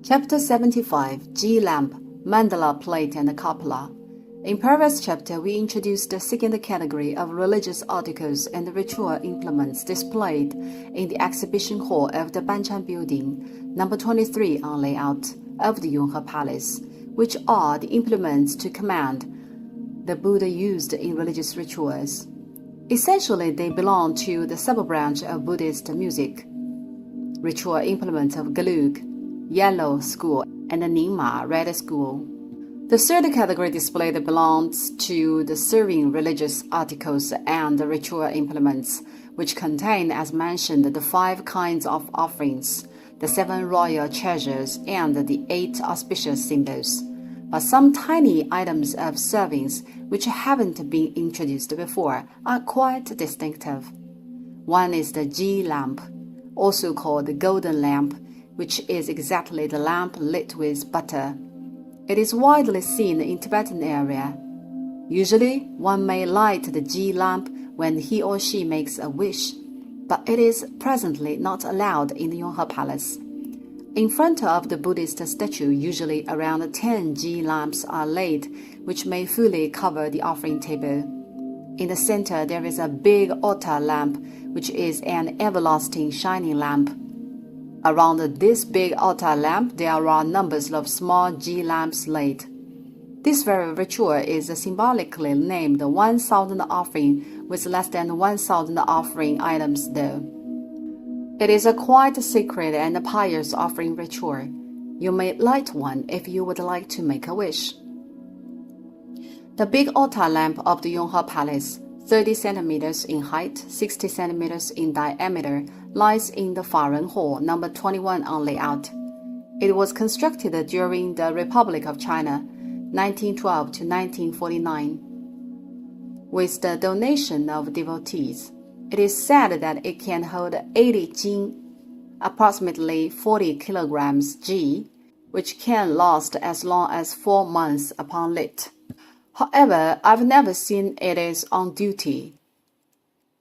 Chapter 75, G Lamp, Mandala Plate and Cupola. In previous chapter, we introduced the second category of religious articles and ritual implements displayed in the exhibition hall of the Banchan building, number 23 on layout, of the Yonghe Palace, which are the implements to command the Buddha used in religious rituals. Essentially, they belong to the sub-branch of Buddhist music. Ritual implements of Gelug, yellow school, and the Ningma, red school. The third category displayed belongs to the serving religious articles and the ritual implements, which contain, as mentioned, the 5 kinds of offerings, the 7 royal treasures, and the 8 auspicious symbols. But some tiny items of servings, which haven't been introduced before, are quite distinctive. One is the G lamp, also called the golden lamp, which is exactly the lamp lit with butter. It is widely seen in Tibetan area. Usually, one may light the G lamp when he or she makes a wish, but it is presently not allowed in the Yonghe Palace. In front of the Buddhist statue, usually around 10 G lamps are laid, which may fully cover the offering table. In the center, there is a big altar lamp, which is an everlasting shining lamp. Around this big altar lamp, there are numbers of small G lamps laid. This very ritual is symbolically named 1,000 offering, with less than 1,000 offering items though. It is a quite sacred and pious offering ritual. You may light one if you would like to make a wish. The big altar lamp of the Yonghe Palace, 30 centimeters in height, 60 centimeters in diameter, lies in the Faren Hall, number 21 on layout. It was constructed during the Republic of China, 1912 to 1949, with the donation of devotees. It is said that it can hold 80 jing, approximately 40 kilograms G, which can last as long as 4 months upon lit. However, I've never seen it is on duty.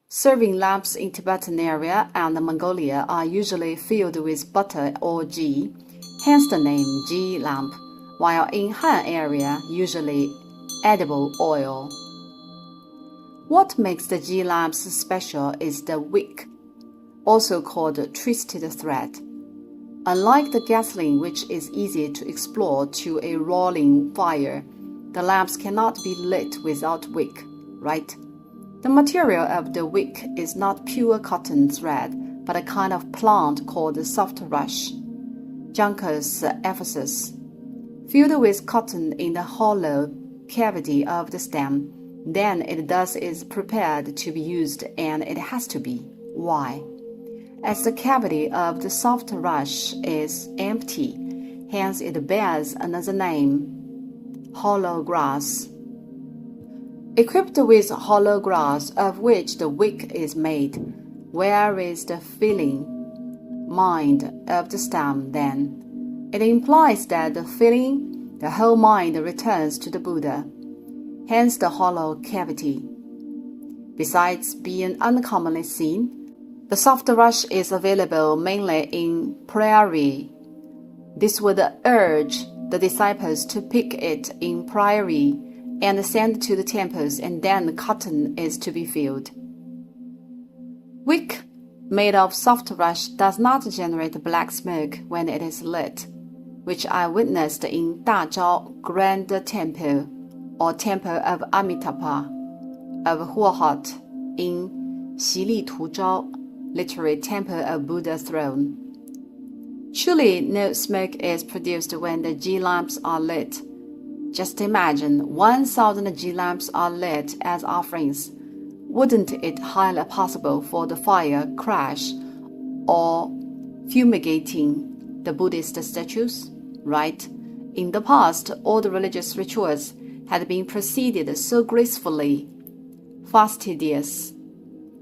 Serving lamps in Tibetan area and Mongolia are usually filled with butter or ghee, hence the name G lamp, while in Han area, usually edible oil. What makes the G lamps special is the wick, also called twisted thread. Unlike the gasoline, which is easy to explore to a roaring fire, the lamps cannot be lit without wick, right? The material of the wick is not pure cotton thread, but a kind of plant called soft rush, Juncus ephesus, filled with cotton in the hollow cavity of the stem. Then it thus is prepared to be used, and it has to be. Why? As the cavity of the soft rush is empty, hence it bears another name, hollow grass. Equipped with hollow grass of which the wick is made, where is the filling mind of the stem then? It implies that the filling, the whole mind returns to the Buddha, hence the hollow cavity. Besides being uncommonly seen, the soft rush is available mainly in prairie. This would urge the disciples to pick it in prairie and send to the temples, and then the cotton is to be filled. Wick made of soft rush does not generate black smoke when it is lit, which I witnessed in Dazhao Grand Temple or Temple of Amitabha of Huahat in Xili Tuzhao, literally Temple of Buddha Throne. Truly, no smoke is produced when the G lamps are lit. Just imagine 1,000 G lamps are lit as offerings. Wouldn't it highly possible for the fire crash or fumigating the Buddhist statues? Right? In the past, all the religious rituals had been proceeded so gracefully, fastidious.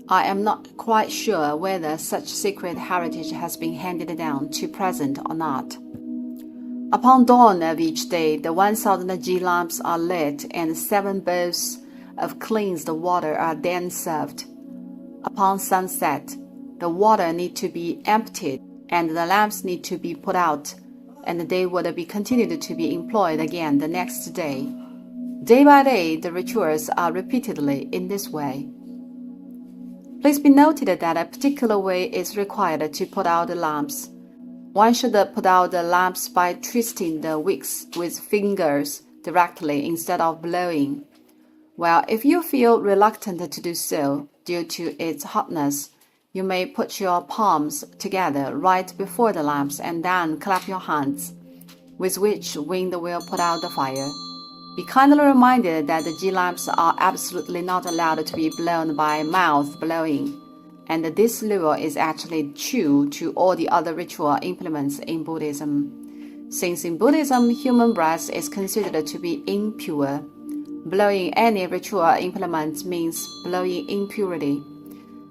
I am not quite sure whether such sacred heritage has been handed down to present or not. Upon dawn of each day, the 1,000 G lamps are lit, and 7 bowls of cleansed water are then served. Upon sunset, the water need to be emptied, and the lamps need to be put out and they would be continued to be employed again the next day. Day by day, the rituals are repeatedly in this way. Please be noted that a particular way is required to put out the lamps. One should put out the lamps by twisting the wicks with fingers directly instead of blowing. Well, if you feel reluctant to do so due to its hotness, you may put your palms together right before the lamps and then clap your hands, with which wind will put out the fire. Be kindly reminded that the G lamps are absolutely not allowed to be blown by mouth blowing, and this lure is actually true to all the other ritual implements in Buddhism. Since in Buddhism, human breath is considered to be impure, blowing any ritual implement means blowing impurity.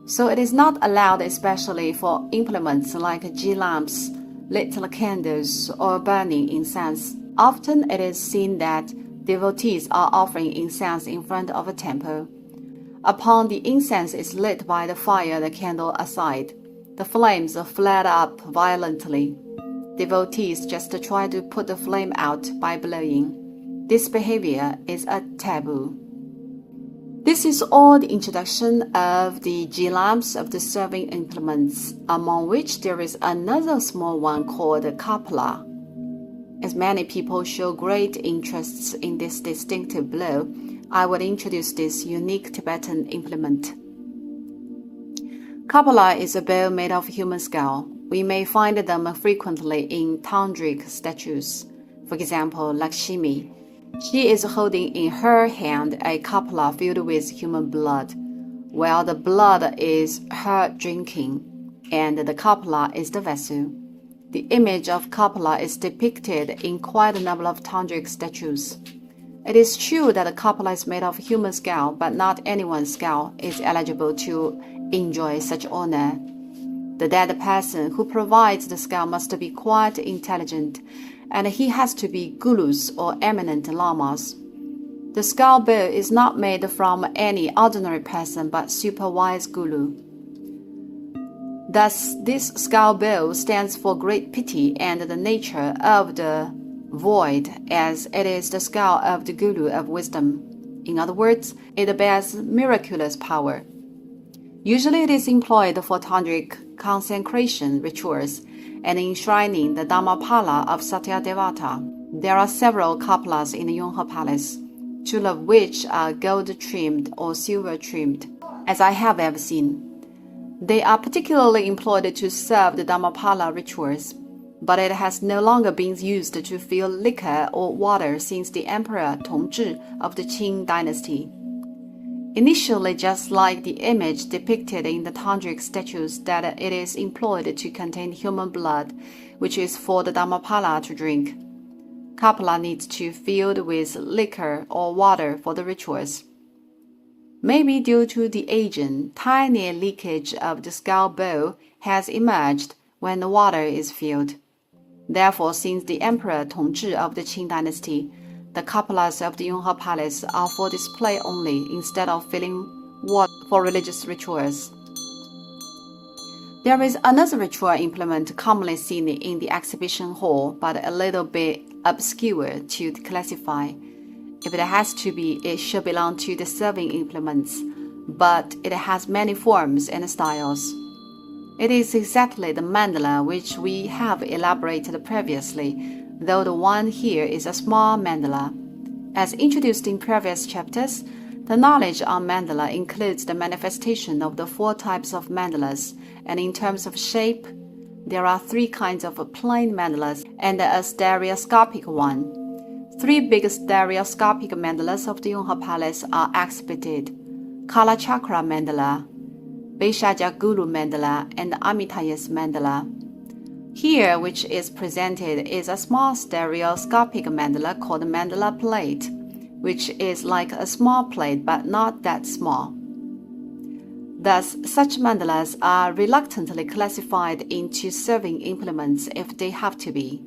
So it is not allowed, especially for implements like G lamps, little candles, or burning incense. Often it is seen that devotees are offering incense in front of a temple. Upon the incense is lit by the fire the candle aside, the flames flare up violently. Devotees just try to put the flame out by blowing. This behavior is a taboo. This is all the introduction of the G lamps of the serving implements, among which there is another small one called the kapala. As many people show great interest in this distinctive blow, I will introduce this unique Tibetan implement. Kapala is a bow made of human skull. We may find them frequently in tantric statues. For example, Lakshmi. She is holding in her hand a kapala filled with human blood, while the blood is her drinking, and the kapala is the vessel. The image of kapala is depicted in quite a number of tantric statues. It is true that the kapala is made of human skull, but not anyone's skull is eligible to enjoy such honor. The dead person who provides the skull must be quite intelligent, and he has to be gurus or eminent lamas. The skull bow is not made from any ordinary person but superwise guru. Thus, this skull bow stands for great pity and the nature of the void, as it is the skull of the guru of wisdom. In other words, it bears miraculous power. Usually it is employed for tantric consecration rituals and enshrining the Dhammapala of Satyadevata. There are several kapalas in the Yonghe Palace, two of which are gold-trimmed or silver-trimmed, as I have ever seen. They are particularly employed to serve the Dhammapala rituals, but it has no longer been used to fill liquor or water since the Emperor Tongzhi of the Qing dynasty. Initially, just like the image depicted in the tantric statues, that it is employed to contain human blood, which is for the Dhammapala to drink. Kapala needs to be filled with liquor or water for the rituals. Maybe due to the aging, tiny leakage of the skull bow has emerged when the water is filled. Therefore, since the Emperor Tongzhi of the Qing dynasty, the kapalas of the Yonghe Palace are for display only instead of filling water for religious rituals. There is another ritual implement commonly seen in the exhibition hall, but a little bit obscure to classify. If it has to be, it should belong to the serving implements, but it has many forms and styles. It is exactly the mandala which we have elaborated previously, though the one here is a small mandala. As introduced in previous chapters, the knowledge on mandala includes the manifestation of the 4 types of mandalas, and in terms of shape, there are 3 kinds of plain mandalas and a stereoscopic one. 3 big stereoscopic mandalas of the Yonghe Palace are exhibited: Kala Chakra Mandala, Beshaja Guru Mandala, and Amitayas Mandala. Here, which is presented, is a small stereoscopic mandala called mandala plate, which is like a small plate but not that small. Thus, such mandalas are reluctantly classified into serving implements if they have to be.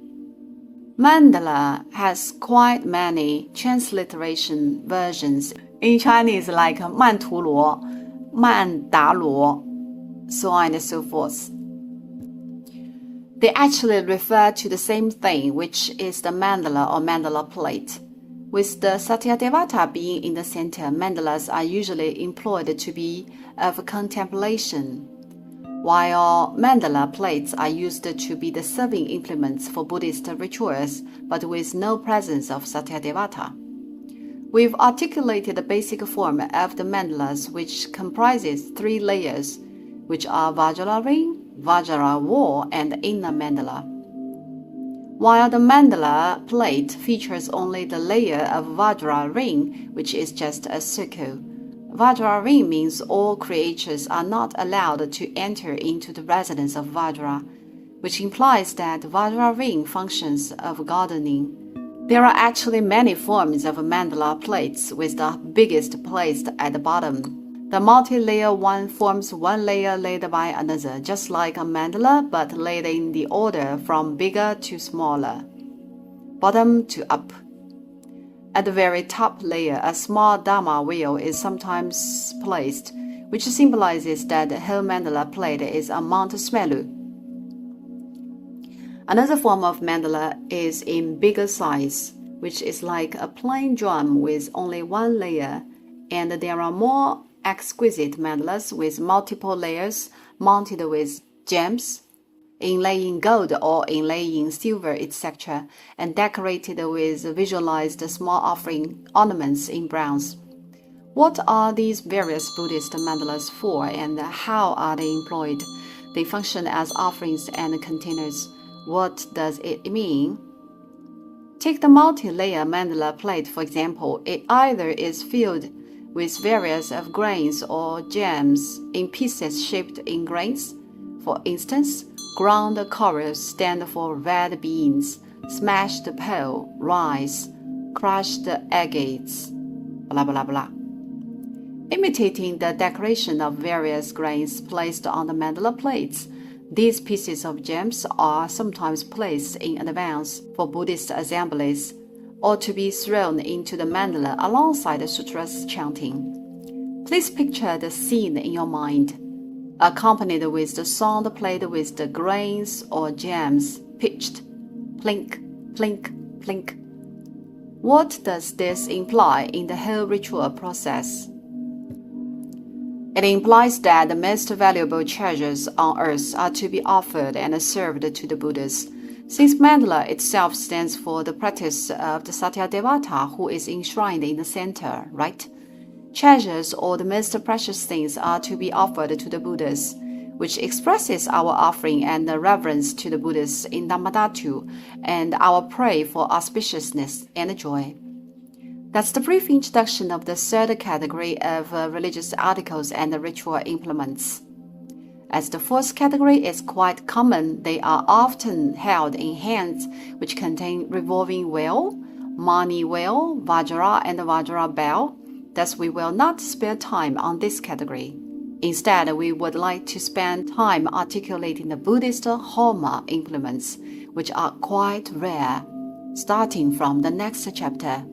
Mandala has quite many transliteration versions. In Chinese, like 曼陀罗, 曼达罗, so on and so forth. They actually refer to the same thing, which is the mandala or mandala plate. With the Satyadevata being in the center, mandalas are usually employed to be of contemplation, while mandala plates are used to be the serving implements for Buddhist rituals, but with no presence of Satyadevata. We've articulated the basic form of the mandalas, which comprises 3 layers, which are Vajra ring, Vajra wall, and inner mandala. While the mandala plate features only the layer of Vajra ring, which is just a circle. Vajra ring means all creatures are not allowed to enter into the residence of Vajra, which implies that Vajra ring functions of gardening. There are actually many forms of mandala plates, with the biggest placed at the bottom. The multi-layer one forms one layer laid by another, just like a mandala, but laid in the order from bigger to smaller, bottom to up. At the very top layer, a small Dharma wheel is sometimes placed, which symbolizes that the whole mandala plate is a Mount Smelu. Another form of mandala is in bigger size, which is like a plain drum with only one layer, and there are more exquisite mandalas with multiple layers mounted with gems, inlaying gold or inlaying silver, etc., and decorated with visualized small offering ornaments in bronze. What are these various Buddhist mandalas for, and how are they employed? They function as offerings and containers. What does it mean? Take the multi-layer mandala plate, for example. It either is filled with various of grains or gems in pieces shaped in grains. For instance, ground corals stand for red beans, smashed pearl, rice, crushed agates, blah blah blah. Imitating the decoration of various grains placed on the mandala plates, these pieces of gems are sometimes placed in advance for Buddhist assemblies, or to be thrown into the mandala alongside the sutras chanting. Please picture the scene in your mind, accompanied with the sound played with the grains or gems pitched, plink, plink, plink. What does this imply in the whole ritual process? It implies that the most valuable treasures on earth are to be offered and served to the Buddhas. Since mandala itself stands for the practice of the Satyadevata, who is enshrined in the center, right? Treasures or the most precious things are to be offered to the Buddhas, which expresses our offering and reverence to the Buddhas in Dhammadhatu and our prayer for auspiciousness and joy. That's the brief introduction of the third category of religious articles and ritual implements. As the fourth category is quite common, they are often held in hands which contain revolving wheel, mani wheel, vajra, and vajra bell. Thus, we will not spare time on this category. Instead, we would like to spend time articulating the Buddhist hallmark implements, which are quite rare, starting from the next chapter.